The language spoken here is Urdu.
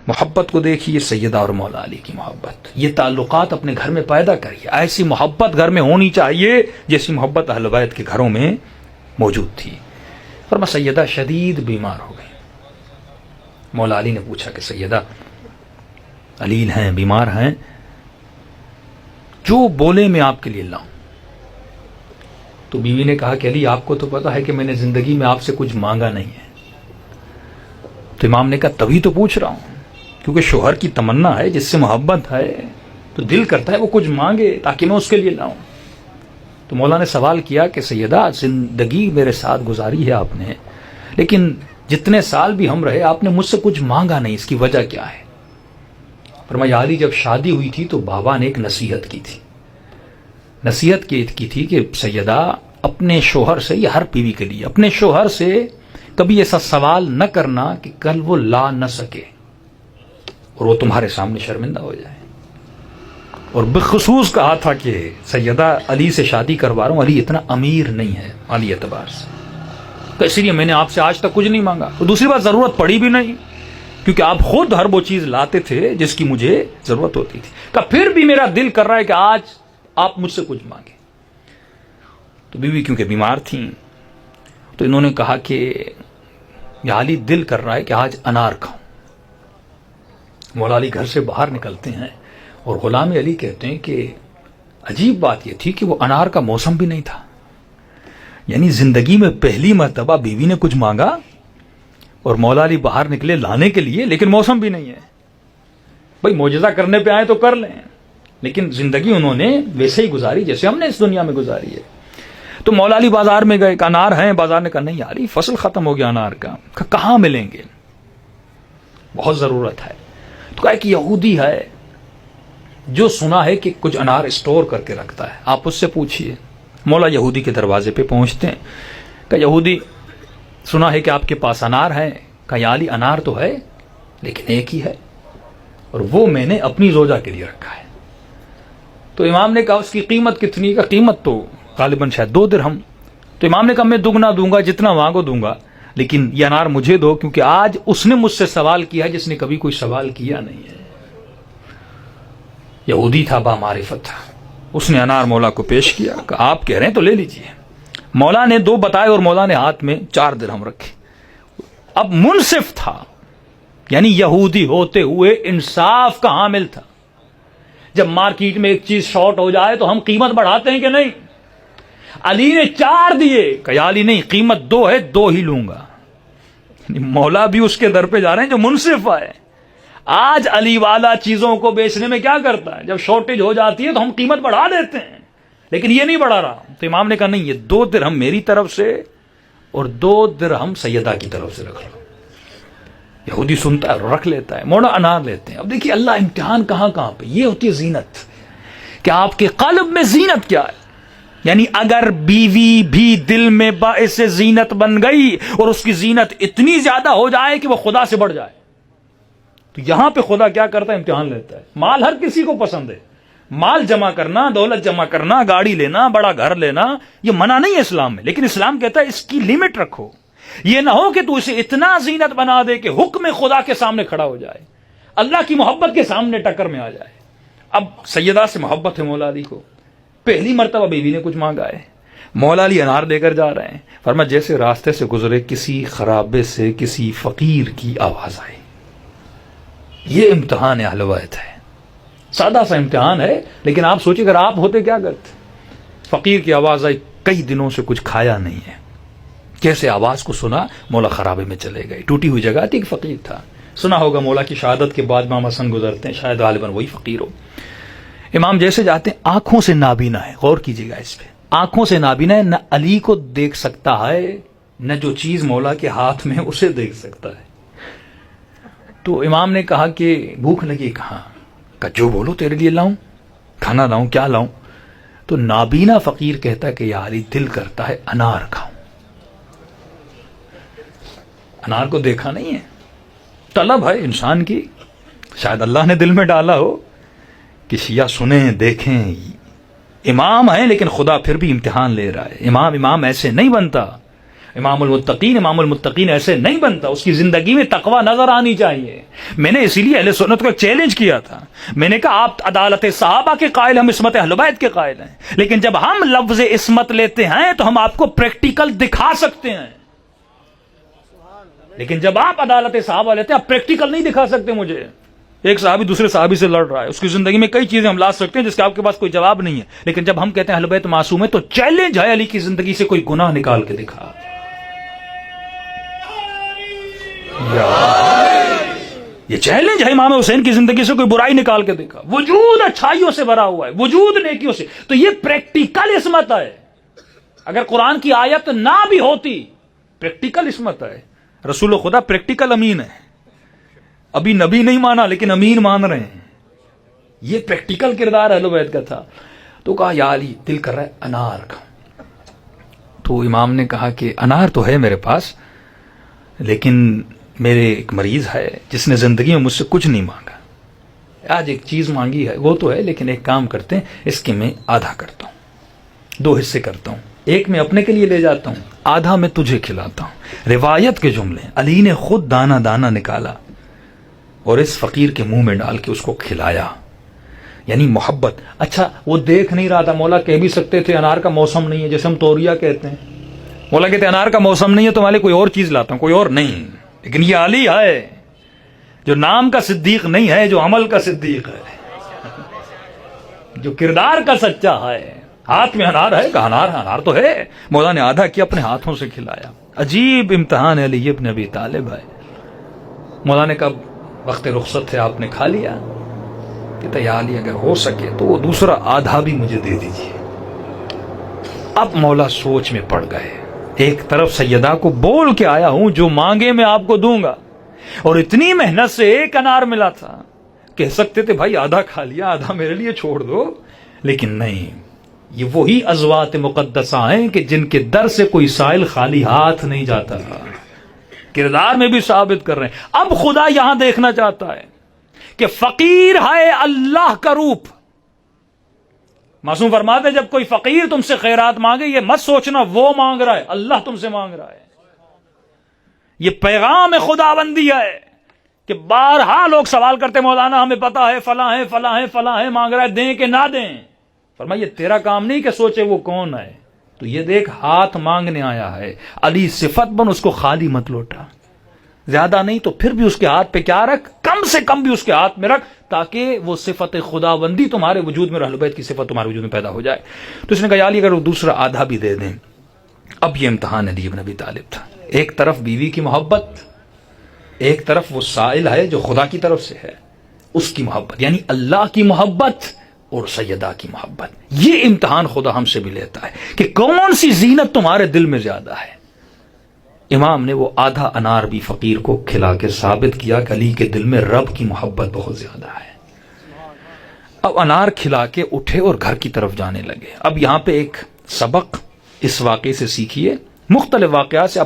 محبت کو دیکھیے، سیدہ اور مولا علی کی محبت، یہ تعلقات اپنے گھر میں پیدا کریے. ایسی محبت گھر میں ہونی چاہیے جیسی محبت اہل بیت کے گھروں میں موجود تھی. فرمایا سیدہ شدید بیمار ہو گئی. مولا علی نے پوچھا کہ سیدہ علیل ہیں، بیمار ہیں، جو بولے میں آپ کے لیے لاؤں. تو بیوی نے کہا کہ علی آپ کو تو پتا ہے کہ میں نے زندگی میں آپ سے کچھ مانگا نہیں ہے. تو امام نے کہا تبھی تو پوچھ رہا ہوں، کیونکہ شوہر کی تمنا ہے، جس سے محبت ہے تو دل کرتا ہے وہ کچھ مانگے تاکہ میں اس کے لیے لاؤں. تو مولا نے سوال کیا کہ سیدہ زندگی میرے ساتھ گزاری ہے آپ نے، لیکن جتنے سال بھی ہم رہے آپ نے مجھ سے کچھ مانگا نہیں، اس کی وجہ کیا ہے؟ فرمایا علی جب شادی ہوئی تھی تو بابا نے ایک نصیحت کی تھی. نصیحت کی تھی کہ سیدہ اپنے شوہر سے، یہ ہر بیوی کے لیے، اپنے شوہر سے کبھی ایسا سوال نہ کرنا کہ کل وہ لا نہ سکے اور وہ تمہارے سامنے شرمندہ ہو جائے. اور بالخصوص کہا تھا کہ سیدہ علی سے شادی کروا رہا ہوں، علی اتنا امیر نہیں ہے مالی اعتبار سے، تو اس لیے میں نے آپ سے آج تک کچھ نہیں مانگا. اور دوسری بات ضرورت پڑی بھی نہیں، کیونکہ آپ خود ہر وہ چیز لاتے تھے جس کی مجھے ضرورت ہوتی تھی. کہ پھر بھی میرا دل کر رہا ہے کہ آج آپ مجھ سے کچھ مانگیں. تو بیوی کیونکہ بیمار تھیں تو انہوں نے کہا کہ یا علی دل کر رہا ہے کہ آج انار کھاؤں. مولا علی گھر سے باہر نکلتے ہیں اور غلام علی کہتے ہیں کہ عجیب بات یہ تھی کہ وہ انار کا موسم بھی نہیں تھا. یعنی زندگی میں پہلی مرتبہ بیوی نے کچھ مانگا اور مولا علی باہر نکلے لانے کے لیے، لیکن موسم بھی نہیں ہے. بھائی معجزہ کرنے پہ آئے تو کر لیں، لیکن زندگی انہوں نے ویسے ہی گزاری جیسے ہم نے اس دنیا میں گزاری ہے. تو مولا علی بازار میں گئے، انار ہیں، بازار نے کہا نہیں علی فصل ختم ہو گیا انار کا. کہاں ملیں گے؟ بہت ضرورت ہے. تو کہا کہ یہودی ہے جو سنا ہے کہ کچھ انار اسٹور کر کے رکھتا ہے، آپ اس سے پوچھئے. مولا یہودی کے دروازے پہ پہنچتے ہیں. کہ یہودی سنا ہے کہ آپ کے پاس انار ہے. کہ یا علی انار تو ہے لیکن ایک ہی ہے اور وہ میں نے اپنی زوجہ کے لیے رکھا ہے. تو امام نے کہا اس کی قیمت کتنی؟ کا قیمت تو غالباً شاید 2 درہم. تو امام نے کہا میں دگنا دوں گا، جتنا مانگو دوں گا، لیکن یہ انار مجھے دو، کیونکہ آج اس نے مجھ سے سوال کیا جس نے کبھی کوئی سوال کیا نہیں ہے. یہودی تھا، با معرفت تھا. اس نے انار مولا کو پیش کیا کہ آپ کہہ رہے ہیں تو لے لیجئے. مولا نے 2 بتائے اور مولا نے ہاتھ میں 4 درہم رکھے. اب منصف تھا، یعنی یہودی ہوتے ہوئے انصاف کا حامل تھا. جب مارکیٹ میں ایک چیز شارٹ ہو جائے تو ہم قیمت بڑھاتے ہیں کہ نہیں؟ علی نے 4 دیے. کہ علی نہیں، قیمت 2 ہے، 2 ہی لوں گا. مولا بھی اس کے در پہ جا رہے ہیں جو منصف ہے. آج علی والا چیزوں کو بیچنے میں کیا کرتا ہے؟ جب شارٹیج ہو جاتی ہے تو ہم قیمت بڑھا دیتے ہیں، لیکن یہ نہیں بڑھا رہا. تو امام نے کہا نہیں، یہ 2 درہم میری طرف سے اور 2 درہم سیدہ کی طرف سے رکھ لو. یہودی سنتا ہے رکھ لیتا ہے. مولا انار لیتے ہیں. اب دیکھیے اللہ امتحان کہاں کہاں پہ. یہ ہوتی ہے زینت، کہ آپ کے قلب میں زینت کیا ہے. یعنی اگر بیوی بھی دل میں باعث زینت بن گئی اور اس کی زینت اتنی زیادہ ہو جائے کہ وہ خدا سے بڑھ جائے، تو یہاں پہ خدا کیا کرتا ہے؟ امتحان لیتا ہے. مال ہر کسی کو پسند ہے، مال جمع کرنا، دولت جمع کرنا، گاڑی لینا، بڑا گھر لینا، یہ منع نہیں ہے اسلام میں، لیکن اسلام کہتا ہے اس کی لیمٹ رکھو. یہ نہ ہو کہ تو اسے اتنا زینت بنا دے کہ حکم خدا کے سامنے کھڑا ہو جائے، اللہ کی محبت کے سامنے ٹکر میں آ جائے. اب سیدہ سے محبت ہے مولا علی کو. پہلی مرتبہ بیوی نے کچھ مانگا ہے، مولا علی انار دے کر جا رہے ہیں. فرمایا جیسے راستے سے گزرے کسی خرابے سے کسی فقیر کی آواز آئی. یہ امتحان اہل بیت ہے. سادہ سا امتحان ہے، لیکن آپ سوچیں اگر آپ ہوتے کیا کرتے؟ فقیر کی آواز آئی، کئی دنوں سے کچھ کھایا نہیں ہے. کیسے آواز کو سنا، مولا خرابے میں چلے گئے. ٹوٹی ہوئی جگہ تھی، ایک فقیر تھا. سنا ہوگا مولا کی شہادت کے بعد امام حسن گزرتے ہیں، شاید غالباً وہی فقیر ہو. امام جیسے جاتے ہیں، آنکھوں سے نابینا ہے. غور کیجیے گا اس پہ، آنکھوں سے نابینا ہے. نہ علی کو دیکھ سکتا ہے، نہ جو چیز مولا کے ہاتھ میں اسے دیکھ سکتا ہے. تو امام نے کہا کہ بھوک لگی. کہاں؟ کہ جو بولو تیرے لیے لاؤں، کھانا لاؤں، کیا لاؤں؟ تو نابینا فقیر کہتا ہے کہ یا علی دل کرتا ہے انار کھاؤں. انار کو دیکھا نہیں ہے، طلب ہے انسان کی، شاید اللہ نے دل میں ڈالا ہو کہ شیعہ سنیں دیکھیں. امام ہے لیکن خدا پھر بھی امتحان لے رہا ہے. امام ایسے نہیں بنتا امام المتقین ایسے نہیں بنتا، اس کی زندگی میں تقوی نظر آنی چاہیے۔ میں نے اسی لیے اہل سنت کو چیلنج کیا تھا، میں نے کہا آپ عدالت صحابہ کے قائل، ہم عصمت اہل بیت کے قائل ہیں، لیکن جب ہم لفظ عصمت لیتے ہیں تو ہم آپ کو پریکٹیکل دکھا سکتے ہیں، لیکن جب آپ عدالت صحابہ لیتے ہیں آپ پریکٹیکل نہیں دکھا سکتے مجھے۔ ایک صحابی دوسرے صحابی سے لڑ رہا ہے، اس کی زندگی میں کئی چیزیں ہم لا سکتے ہیں جس کے آپ کے پاس کوئی جواب نہیں ہے، لیکن جب ہم کہتے ہیں اہل بیت معصوم ہے تو چیلنج ہے علی کی زندگی سے کوئی گناہ نکال کے دکھا۔ یہ چیلنج ہے، امام حسین کی زندگی سے کوئی برائی نکال کے دکھا۔ وجود اچھائیوں سے بھرا ہوا ہے، وجود نیکیوں سے، تو یہ پریکٹیکل عصمت ہے۔ اگر قرآن کی آیت نہ بھی ہوتی، پریکٹیکل عصمت ہے۔ رسول خدا پریکٹیکل امین ہے، ابھی نبی نہیں مانا لیکن امین مان رہے ہیں، یہ پریکٹیکل کردار اہل بیت کا تھا۔ تو کہا یا علی دل کر رہا ہے انار کا، تو امام نے کہا کہ انار تو ہے میرے پاس، لیکن میرے ایک مریض ہے جس نے زندگی میں مجھ سے کچھ نہیں مانگا، آج ایک چیز مانگی ہے، وہ تو ہے لیکن ایک کام کرتے ہیں، اس کے میں آدھا کرتا ہوں، 2 حصے کرتا ہوں، ایک میں اپنے کے لیے لے جاتا ہوں، آدھا میں تجھے کھلاتا ہوں۔ روایت کے جملے، علی نے خود دانا دانا نکالا اور اس فقیر کے منہ میں ڈال کے اس کو کھلایا، یعنی محبت۔ اچھا وہ دیکھ نہیں رہا تھا، مولا کہہ بھی سکتے تھے انار کا موسم نہیں ہے، جیسے ہم توریا کہتے ہیں، مولا کہتے ہیں انار کا موسم نہیں ہے تو والے کوئی اور چیز لاتا ہوں، کوئی اور نہیں، لیکن یہ علی ہے جو نام کا صدیق نہیں ہے، جو عمل کا صدیق ہے، جو کردار کا سچا ہے۔ ہاتھ میں انار ہے، کہا انار ہے، انار تو ہے، مولا نے آدھا کیا اپنے ہاتھوں سے کھلایا۔ عجیب امتحان ہے علی ابن ابی طالب ہے۔ مولا نے کہا وقت رخصت ہے، آپ نے کھا لیا؟ کہتا یا علی اگر ہو سکے تو وہ دوسرا آدھا بھی مجھے دے دیجیے۔ اب مولا سوچ میں پڑ گئے، ایک طرف سیدہ کو بول کے آیا ہوں جو مانگے میں آپ کو دوں گا، اور اتنی محنت سے ایک انار ملا تھا، کہہ سکتے تھے بھائی آدھا کھا لیا، آدھا میرے لیے چھوڑ دو، لیکن نہیں، یہ وہی ازوات مقدسہ ہیں کہ جن کے در سے کوئی سائل خالی ہاتھ نہیں جاتا، کردار میں بھی ثابت کر رہے ہیں۔ اب خدا یہاں دیکھنا چاہتا ہے کہ فقیر ہے اللہ کا روپ۔ معصوم فرماتے جب کوئی فقیر تم سے خیرات مانگے، یہ مت سوچنا وہ مانگ رہا ہے، اللہ تم سے مانگ رہا ہے۔ یہ پیغام خداوندی ہے کہ بارہا لوگ سوال کرتے مولانا ہمیں پتا ہے فلاں ہے فلاں ہے فلاں ہے، مانگ رہا ہے، دیں کہ نہ دیں؟ فرمایا یہ تیرا کام نہیں کہ سوچے وہ کون ہے، تو یہ دیکھ ہاتھ مانگنے آیا ہے، علی صفت بن، اس کو خالی مت لوٹا، زیادہ نہیں تو پھر بھی اس کے ہاتھ پہ کیا رکھ، کم سے کم بھی اس کے ہاتھ میں رکھ، تاکہ وہ صفت خداوندی تمہارے وجود میں، اہل بیت کی صفت تمہارے وجود میں پیدا ہو جائے۔ تو اس نے کہا یا علی اگر وہ دوسرا آدھا بھی دے دیں۔ اب یہ امتحان علی بن ابی طالب تھا، ایک طرف بیوی کی محبت، ایک طرف وہ سائل ہے جو خدا کی طرف سے ہے، اس کی محبت، یعنی اللہ کی محبت اور سیدہ کی محبت۔ یہ امتحان خدا ہم سے بھی لیتا ہے کہ کون سی زینت تمہارے دل میں زیادہ ہے۔ امام نے وہ آدھا انار بھی فقیر کو کھلا کے ثابت کیا کہ علی کے دل میں رب کی محبت بہت زیادہ ہے۔ اب انار کھلا کے اٹھے اور گھر کی طرف جانے لگے۔ اب یہاں پہ ایک سبق اس واقعے سے سیکھیے، مختلف واقعات سے